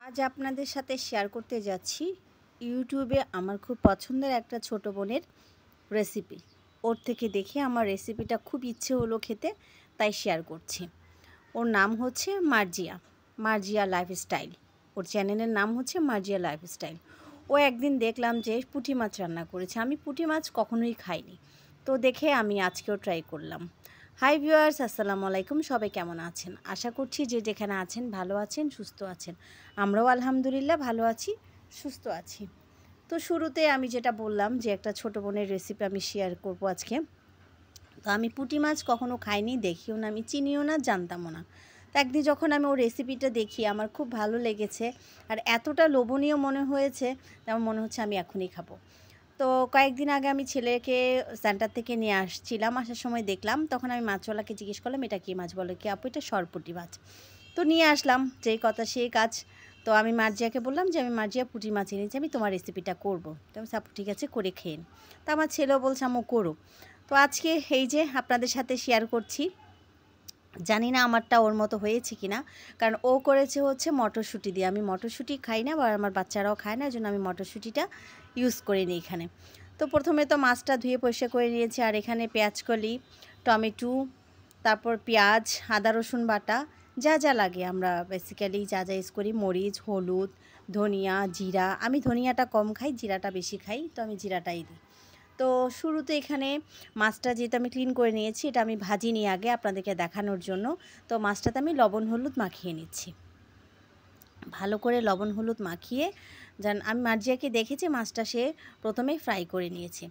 আজ আপনাদের সাথে শেয়ার করতে যাচ্ছি ইউটিউবে আমার খুব পছন্দের একটা ছোট বোনের রেসিপি। ওর থেকে দেখে আমার রেসিপিটা খুব ইচ্ছে হলো খেতে, তাই শেয়ার করছি। ওর নাম হচ্ছে মার্জিয়া, মার্জিয়া লাইফস্টাইল। ওর চ্যানেলের নাম হচ্ছে মার্জিয়া লাইফস্টাইল। ও একদিন দেখলাম যে পুঁটি মাছ রান্না করেছে। আমি পুঁটি মাছ কখনোই খাইনি, তো দেখে আমি আজকেও ট্রাই করলাম। হাই ভিউয়ার্স, আসসালামু আলাইকুম। সবাই কেমন আছেন? আশা করছি যে যেখানে আছেন ভালো আছেন, সুস্থ আছেন। আমরাও আলহামদুলিল্লাহ ভালো আছি, সুস্থ আছি। তো শুরুতে আমি যেটা বললাম যে একটা ছোটো বোনের রেসিপি আমি শেয়ার করব আজকে। তো আমি পুঁটি মাছ কখনো খাইনি, দেখিও না, আমি চিনিও না, জানতামও না। তো একদিন যখন আমি ওর রেসিপিটা দেখি আমার খুব ভালো লেগেছে, আর এতটা লোভনীয় মনে হয়েছে তেমন মনে হচ্ছে আমি এখনই খাবো। তো কয়েকদিন আগে আমি ছেলেকে সেন্টার থেকে নিয়ে আসছিলাম, আসার সময় দেখলাম, তখন আমি মাছওয়ালাকে জিজ্ঞেস করলাম এটা কী মাছ, বলে কি আপু এটা সরপুঁটি মাছ। তো নিয়ে আসলাম, যেই কথা সেই কাজ। তো আমি মার্জিয়াকে বললাম যে আমি মার্জিয়া পুঁটি মাছ এনেছি, আমি তোমার রেসিপিটা করবো। তো আমি আপু ঠিক আছে, করে খেয়ে। তো আমার ছেলেও বলছে আম্মু করো। তো আজকে এই যে আপনাদের সাথে শেয়ার করছি। জানি না আমারটা ওর মতো হয়েছে কি না, কারণ ও করেছে হচ্ছে মটরশুঁটি দিয়ে। আমি মটরশুঁটি খাই না, বা আমার বাচ্চারাও খায় না, এই জন্য আমি মটরশুঁটিটা ইউজ করে নিই এখানে। তো প্রথমে তো মাছটা ধুয়ে পরিষ্কার করে নিয়েছি, আর এখানে পেঁয়াজকলি, টমেটো, তারপর পেঁয়াজ, আদা রসুন বাটা, যা যা লাগে আমরা বেসিক্যালি যা যা ইউজ করি, মরিচ, হলুদ, ধনিয়া, জিরা। আমি ধনিয়াটা কম খাই, জিরাটা বেশি খাই, তো আমি জিরাটাই দিই। তো শুরুতে এখানে মাছটা যেহেতু আমি ক্লিন করে নিয়েছি, এটা আমি ভাজিনি আগে আপনাদেরকে দেখানোর জন্য। তো মাছটাতে আমি লবণ হলুদ মাখিয়ে নিচ্ছি, ভালো করে লবণ হলুদ মাখিয়ে। আমি মার্জিয়াকে দেখেছি মাছটা সে প্রথমেই ফ্রাই করে নিয়েছে।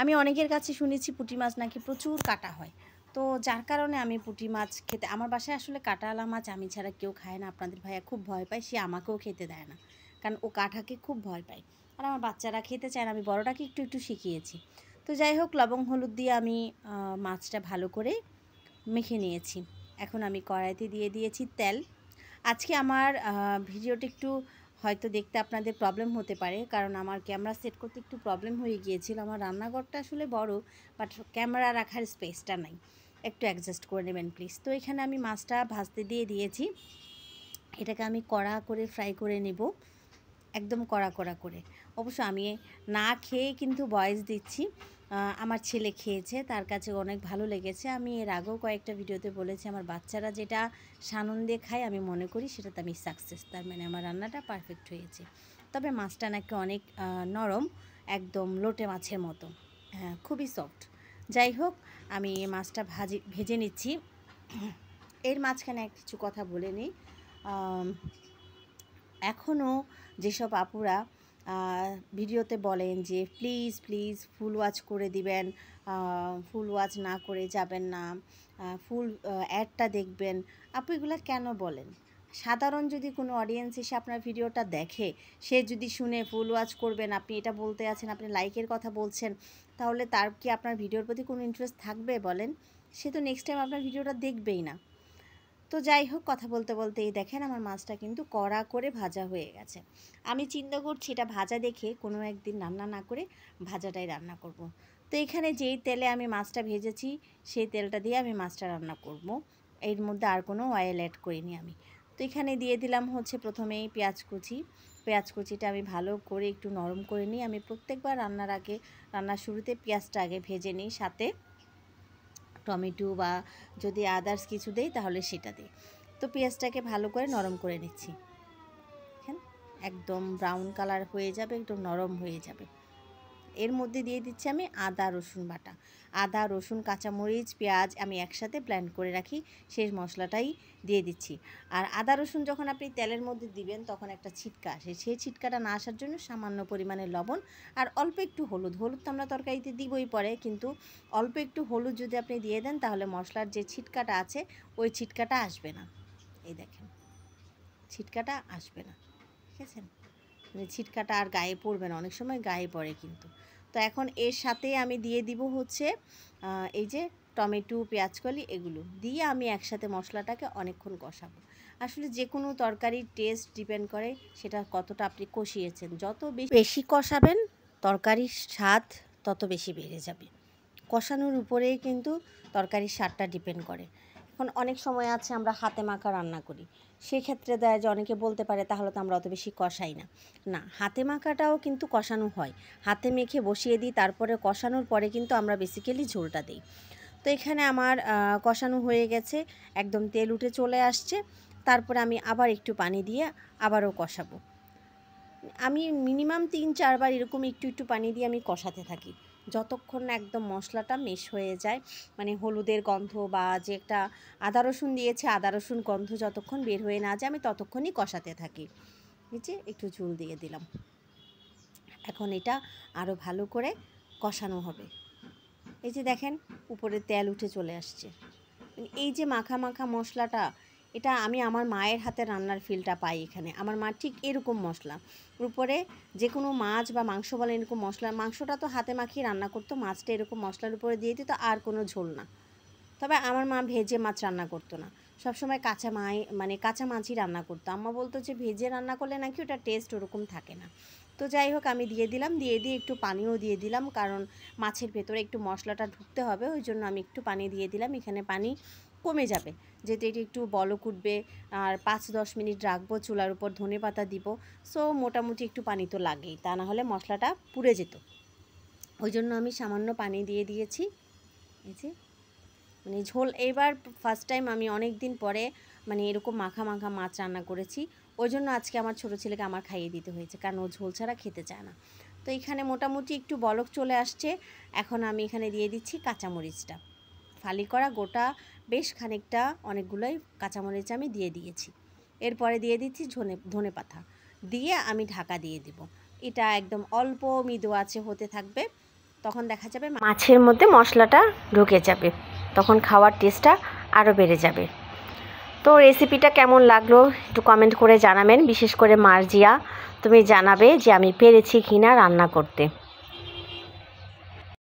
আমি অনেকের কাছে শুনেছি পুঁটি মাছ নাকি প্রচুর কাটা হয়, তো যার কারণে আমি পুঁটি মাছ খেতে, আমার বাসায় আসলে কাঁটাওয়ালা মাছ আমি ছাড়া কেউ খায় না। আপনাদের ভাইয়া খুব ভয় পায়, সে আমাকেও খেতে দেয় না, কারণ ও কাঁটাকে খুব ভয় পায়। আর আমার বাচ্চারা খেতে চায় না, আমি বড়টাকে একটু একটু শিখিয়েছি। তো যাই হোক, লবণ হলুদ দিয়ে আমি মাছটা ভালো করে মেখে নিয়েছি। এখন আমি কড়াইতে দিয়ে দিয়েছি তেল। আজকে আমার ভিডিওটা একটু হয়তো দেখতে আপনাদের প্রবলেম হতে পারে, কারণ আমার ক্যামেরা সেট করতে একটু প্রবলেম হয়ে গিয়েছিল। আমার রান্নাঘরটা আসলে বড়, বাট ক্যামেরা রাখার স্পেসটা নাই, একটু অ্যাডজাস্ট করে নেবেন প্লিজ। তো এখানে আমি মাছটা ভাজতে দিয়ে দিয়েছি, এটাকে আমি কড়া করে ফ্রাই করে নেব, একদম কড়া কড়া করে। অবশ্য আমি না খেয়ে কিন্তু ভয়েস দিচ্ছি। আমার ছেলে খেয়েছে, তার কাছে অনেক ভালো লেগেছে। আমি এর আগেও কয়েকটা ভিডিওতে বলেছি আমার বাচ্চারা যেটা সানন্দে খায় আমি মনে করি সেটাতে আমি সাকসেস, তার মানে আমার রান্নাটা পারফেক্ট হয়েছে। তবে মাছটা নাকি অনেক নরম, একদম লোটে মাছের মতো, হ্যাঁ খুবই সফট। যাই হোক, আমি মাছটা ভেজে নিচ্ছি। এর মাঝখানে কিছু কথা বলে নিই। এখনও যেসব আপুরা ভিডিওতে বলেন যে প্লিজ প্লিজ ফুল ওয়াচ করে দিবেন, ফুল ওয়াচ না করে যাবেন না, ফুল অ্যাডটা দেখবেন, আপু এগুলো কেন বলেন? সাধারণ যদি কোনো অডিয়েন্স এসে আপনার ভিডিওটা দেখে, সে যদি শুনে ফুল ওয়াচ করবেন, আপনি এটা বলতে আছেন, আপনি লাইকের কথা বলছেন, তাহলে তার কি আপনার ভিডিওর প্রতি কোনো ইন্টারেস্ট থাকবে বলেন? সে তো নেক্সট টাইম আপনার ভিডিওটা দেখবেই না। তো যাই হোক, কথা বলতে বলতেই দেখেন আমার মাছটা কিন্তু কড়া করে ভাজা হয়ে গেছে। আমি চিন্তা করছি এটা ভাজা দেখে কোনো একদিন রান্না না করে ভাজাটাই রান্না করব। তো এখানে যেই তেলে আমি মাছটা ভেজেছি সেই তেলটা দিয়ে আমি মাছটা রান্না করব। এর মধ্যে আর কোনো অয়েল অ্যাড করিনি আমি। তো এখানে দিয়ে দিলাম হচ্ছে প্রথমেই পেঁয়াজ কুচি। পেঁয়াজ কুচিটা আমি ভালো করে একটু নরম করে নিই। আমি প্রত্যেকবার রান্নার আগে, রান্নার শুরুতে পেঁয়াজটা আগে ভেজে নিই, সাথে টমেটো বা যদি আদার্স কিছু দেই তাহলে সেটা দিই। তো পেঁয়াজটাকে ভালো করে নরম করে নিচ্ছি, দেখেন একদম ব্রাউন কালার হয়ে যাবে, একদম নরম হয়ে যাবে। এর মধ্যে দিয়ে দিচ্ছি আমি আদা রসুন বাটা। আদা রসুন কাঁচামরিচ পেঁয়াজ আমি একসাথে ব্লেন্ড করে রাখি, সেই মশলাটাই দিয়ে দিচ্ছি। আর আদা রসুন যখন আপনি তেলের মধ্যে দিবেন তখন একটা ছিটকা আসে, সেই ছিটকাটা না আসার জন্য সামান্য পরিমাণে লবণ আর অল্প একটু হলুদ। হলুদ তো আমরা তরকারিতে দিবই পরে, কিন্তু অল্প একটু হলুদ যদি আপনি দিয়ে দেন তাহলে মশলার যে ছিটকাটা আছে ওই ছিটকাটা আসবে না। এই দেখেন, ছিটকাটা আসবে না, ঠিক আছে? মানে ছিটকাটা আর গায়ে পড়বে না, অনেক সময় গায়ে পড়ে কিন্তু। তো এখন এর সাথে আমি দিয়ে দিব হচ্ছে এই যে টমেটো পেঁয়াজকলি, এগুলো দিয়ে আমি একসাথে মশলাটাকে অনেকক্ষণ কষাবো। আসলে যে কোনো তরকারির টেস্ট ডিপেন্ড করে সেটা কতটা আপনি কষিয়েছেন। যত বেশি কষাবেন তরকারির স্বাদ তত বেশি বেড়ে যাবে। কষানোর উপরেই কিন্তু তরকারির স্বাদটা ডিপেন্ড করে। এখন অনেক সময় আছে আমরা হাতে মাখা রান্না করি, সেক্ষেত্রে দেয় যে অনেকে বলতে পারে তাহলে তো আমরা অত বেশি কষাই না। না, হাতে মাখাটাও কিন্তু কষানো হয়, হাতে মেখে বসিয়ে দিই, তারপরে কষানোর পরে কিন্তু আমরা বেসিক্যালি ঝোলটা দিই। তো এখানে আমার কষানো হয়ে গেছে, একদম তেল উঠে চলে আসছে। তারপরে আমি আবার একটু পানি দিয়ে আবারও কষাবো। আমি মিনিমাম 3-4 বার এরকম একটু একটু পানি দিয়ে আমি কষাতে থাকি, যতক্ষণ না একদম মশলাটা মেশ হয়ে যায়, মানে হলুদের গন্ধ বা যে একটা আদা রসুন দিয়েছে আদা রসুন গন্ধ যতক্ষণ বের হয়ে না যায় আমি ততক্ষণই কষাতে থাকি। এই যে একটু ঝোল দিয়ে দিলাম, এখন এটা আরও ভালো করে কষানো হবে। এই যে দেখেন উপরে তেল উঠে চলে আসছে। এই যে মাখা মাখা মশলাটা, এটা আমি আমার মায়ের হাতে রান্নার ফিলটা পাই এখানে। আমার মা ঠিক এরকম মশলা উপরে যে কোনো মাছ বা মাংস বলে এরকম মশলা, মাংসটা তো হাতে মাখিয়ে রান্না করতো, মাছটা এরকম মশলার উপরে দিয়ে দিত, আর কোনো ঝোল না। তবে আমার মা ভেজে মাছ রান্না করতো না, সবসময় কাঁচা মাছই রান্না করতো। আম্মা বলতো যে ভেজে রান্না করলে নাকি ওটা টেস্ট ওরকম থাকে না। তো যাই হোক আমি দিয়ে দিলাম, দিয়ে একটু পানিও দিয়ে দিলাম, কারণ মাছের ভেতরে একটু মশলাটা ঢুকতে হবে, ওই জন্য আমি একটু পানি দিয়ে দিলাম। এখানে পানি কমে যাবে যেহেতু এটি একটু বলক উঠবে, আর 5-10 মিনিট রাখবো চুলার উপর, ধনেপাতা দিব। সো মোটামুটি একটু পানি তো লাগেই, তা না হলে মশলাটা পুড়ে যেত। ওই জন্য আমি সামান্য পানি দিয়ে দিয়েছি। এই যে মানে ঝোল, এবার ফার্স্ট টাইম আমি অনেক দিন পরে মানে এরকম মাখা মাখা মাছ রান্না করেছি। ওই জন্য আজকে আমার ছোটো ছেলেকে আমার খাইয়ে দিতে হয়েছে, কারণ ও ঝোল ছাড়া খেতে চায় না। তো এখানে মোটামুটি একটু বলক চলে আসছে, এখন আমি এখানে দিয়ে দিচ্ছি কাঁচামরিচটা ফালি করা গোটা, বেশ খানিকটা, অনেকগুলোই কাঁচামরিচ আমি দিয়ে দিয়েছি। এরপরে দিয়ে দিচ্ছি ধনেপাতা দিয়ে আমি ঢাকা দিয়ে দিব। এটা একদম অল্প মৃদু আছে হতে থাকবে, তখন দেখা যাবে মাছের মধ্যে মশলাটা ঢুকে যাবে, তখন খাওয়ার টেস্টটা আরও বেড়ে যাবে। তো রেসিপিটা কেমন লাগলো একটু কমেন্ট করে জানাবেন, বিশেষ করে মার্জিয়া তুমি জানাবে যে আমি পেরেছি কিনা রান্না করতে।